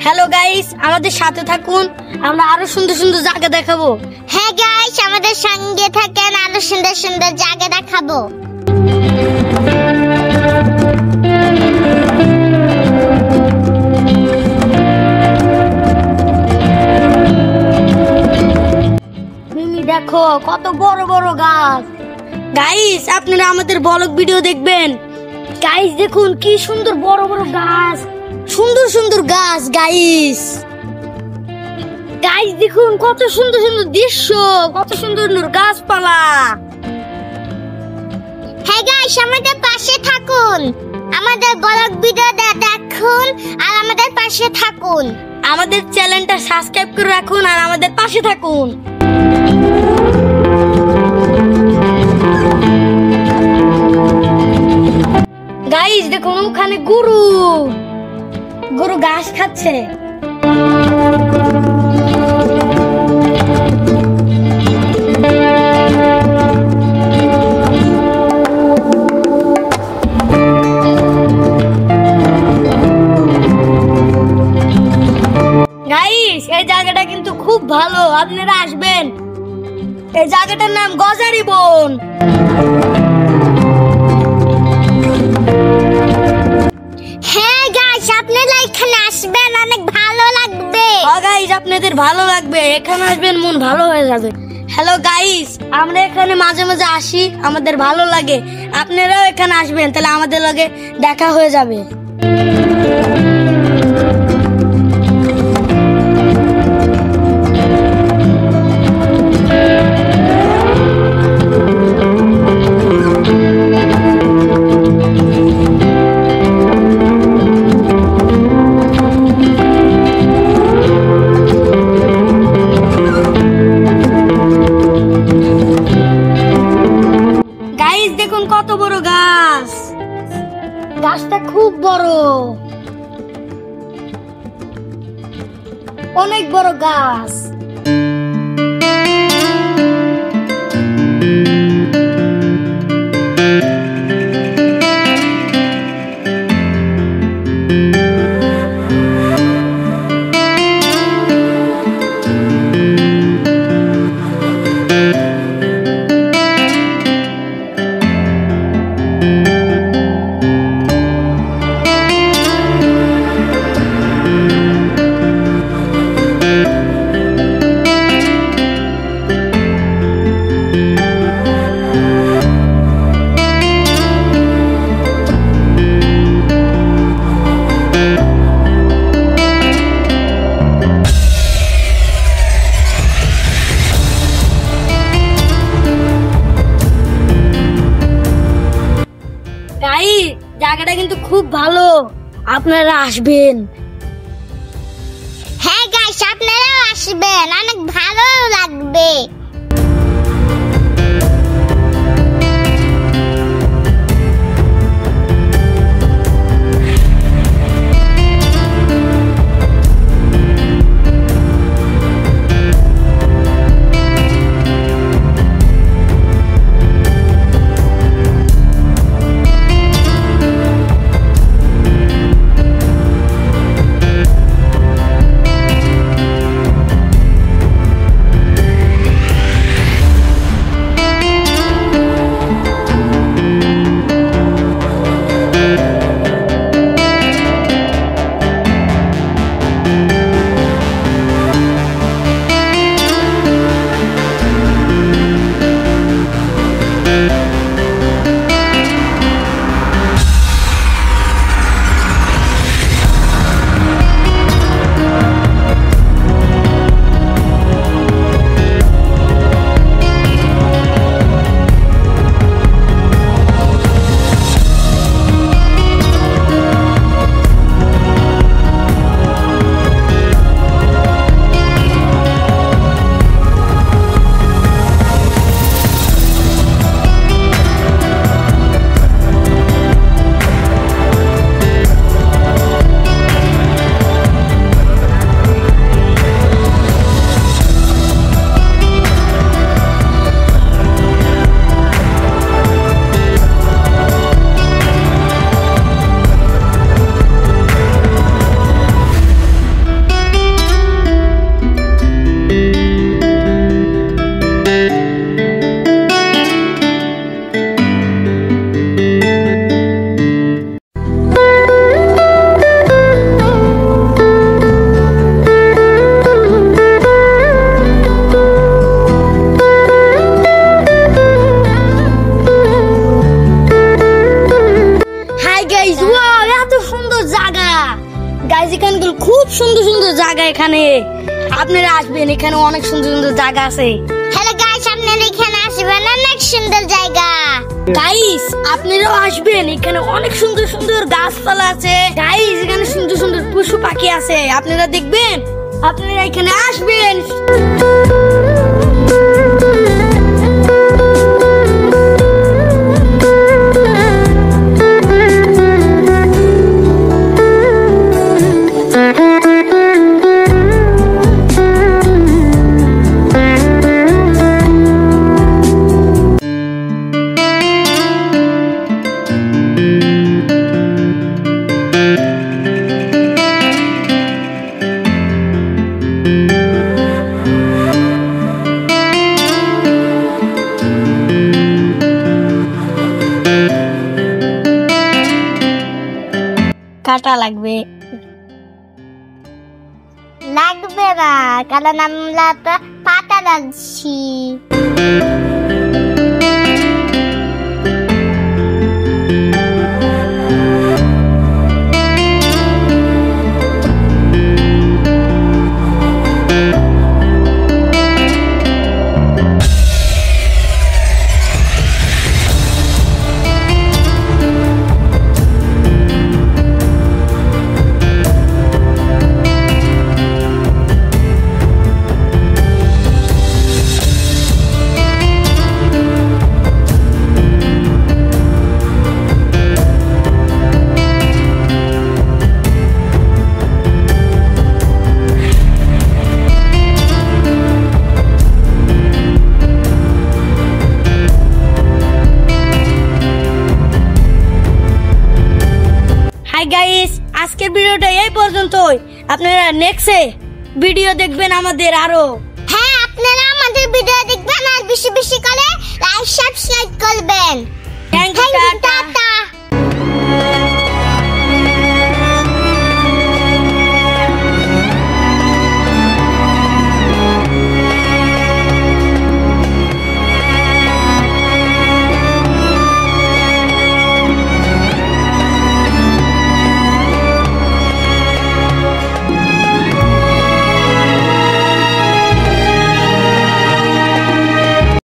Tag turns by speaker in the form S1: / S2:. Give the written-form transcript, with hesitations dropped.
S1: Hello guys, আমাদের সাথে থাকুন, আমরা আরো সুন্দর সুন্দর জায়গা দেখাবো।
S2: হ্যাঁ গাইস, আমাদের সঙ্গে থাকেন, আরো সুন্দর সুন্দর জায়গা দেখাবো।
S1: দেখো কত বড় বড় গাছ। গাইস, আপনারা আমাদের ব্লগ ভিডিও দেখবেন। গাইস দেখুন কি সুন্দর বড় বড় গাছ, সুন্দর সুন্দর গাছ। গাইস গাইস দেখুন কত সুন্দর সুন্দর দৃশ্য, কত সুন্দর সুন্দর গাছপালা।
S2: হ্যাঁ গাইস, আমাদের পাশে থাকুন, আমাদের ব্লগ ভিডিওটা দেখুন আর আমাদের পাশে থাকুন।
S1: আমাদের চ্যানেলটা সাবস্ক্রাইব করে রাখুন আর আমাদের পাশে থাকুন। গাইস দেখুন ওখানে গরু ঘাস খাচ্ছে। গাইস এই জায়গাটা কিন্তু খুব ভালো, আপনারা আসবেন। এই জায়গাটার নাম গজারি বন।
S2: হ্যাঁ গাইস, আপনারা এখানে আসবেন, অনেক ভালো লাগবে।
S1: গাইস আপনাদের ভালো লাগবে, এখানে আসবেন, মন ভালো হয়ে যাবে। হ্যালো গাইস, আমরা এখানে মাঝে মাঝে আসি, আমাদের ভালো লাগে। আপনারাও এখানে আসবেন, তাহলে আমাদের লগে দেখা হয়ে যাবে। দেখুন কত বড় গাছ, গাছটা খুব বড়, অনেক বড় গাছ। জায়গাটা কিন্তু খুব ভালো, আপনারা আসবেন।
S2: হ্যাঁ গাইস, আপনারাও আসবেন, অনেক ভালো লাগবে।
S1: দেখুন খুব সুন্দর সুন্দর জায়গা এখানে, আপনারা আসবেন, এখানে অনেক সুন্দর সুন্দর জায়গা আছে।
S2: হ্যালো গাইস, আপনারা এখানে আসবেন, অনেক সুন্দর জায়গা।
S1: গাইস আপনারাও আসবেন, এখানে অনেক সুন্দর সুন্দর গাছপালা আছে। গাইস এখানে সুন্দর সুন্দর পশু পাখি আছে, আপনারা দেখবেন, আপনারা এখানে আসবেন। কাটা লাগবে
S2: লাগবে না, কারণ আমরা তো পাতা যাচ্ছি।
S1: হাই গাইস, আজকের ভিডিওটা এই পর্যন্তই। আপনারা নেক্সট ভিডিও দেখবেন আমাদের আরো।
S2: হ্যাঁ, আপনারা আমাদের ভিডিও দেখবেন আর বেশি বেশি করে লাইক সাবস্ক্রাইব করবেন।
S1: Thank you, tata.
S2: টাটা।